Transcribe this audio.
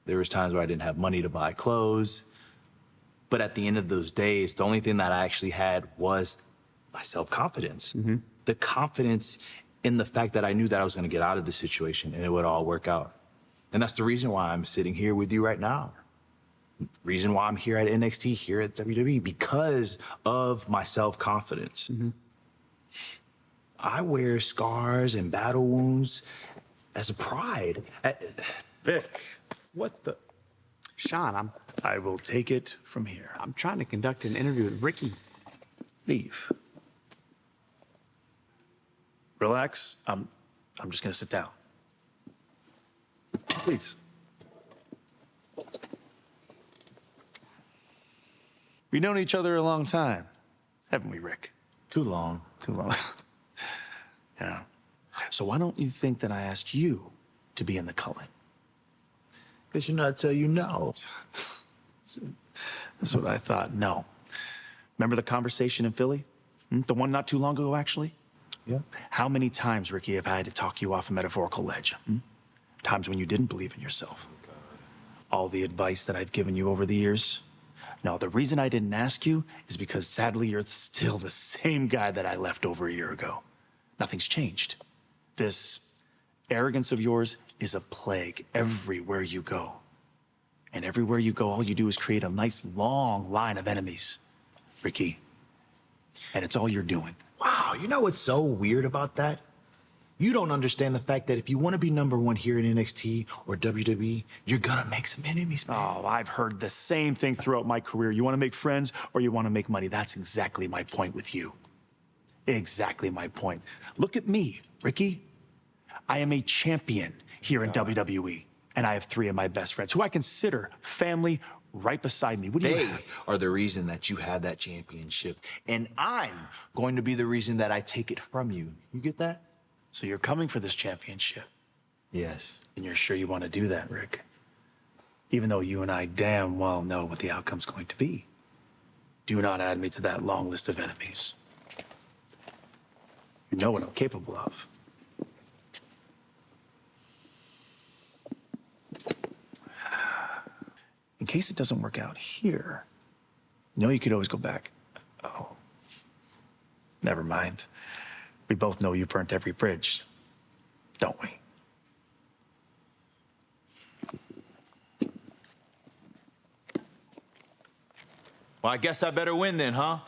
There was times where I didn't have money to buy clothes. But at the end of those days, the only thing that I actually had was my self-confidence. The confidence in the fact that I knew that I was going to get out of the situation and it would all work out. And that's the reason why I'm sitting here with you right now. Reason why I'm here at NXT, here at WWE, because of my self-confidence. I wear scars and battle wounds as a pride. Vic, what the? Shawn, I will take it from here. I'm trying to conduct an interview with Ricky. Leave. Relax. I'm just gonna sit down. Please. We've known each other a long time, haven't we, Rick? Too long. Too long. Yeah. So why don't you think that I asked you to be in the culling? Because you know I tell you no. That's what I thought. No. Remember the conversation in Philly? The one not too long ago, actually? Yeah. How many times, Ricky, have I had to talk you off a metaphorical ledge? Times when you didn't believe in yourself. All the advice that I've given you over the years. No, the reason I didn't ask you is because sadly you're still the same guy that I left over a year ago. Nothing's changed. This arrogance of yours is a plague everywhere you go. And everywhere you go, all you do is create a nice long line of enemies, Ricky. And it's all you're doing. Wow, you know what's so weird about that? You don't understand the fact that if you want to be #1 here in NXT or WWE, you're gonna make some enemies, man. Oh, I've heard the same thing throughout my career. You want to make friends or you want to make money. That's exactly my point with you. Exactly my point. Look at me, Ricky. I am a champion here in WWE, and I have 3 of my best friends who I consider family right beside me. What do you They have? are the reason that you have that championship, and I'm going to be the reason that I take it from you. You get that? So you're coming for this championship, Yes. and you're sure you want to do that, Rick? Even though you and I damn well know what the outcome's going to be. Do not add me to that long list of enemies. You know what I'm capable of. In case it doesn't work out here, you know you could always go back. Oh, never mind. We both know you burnt every bridge, don't we? Well, I guess I better win then, huh?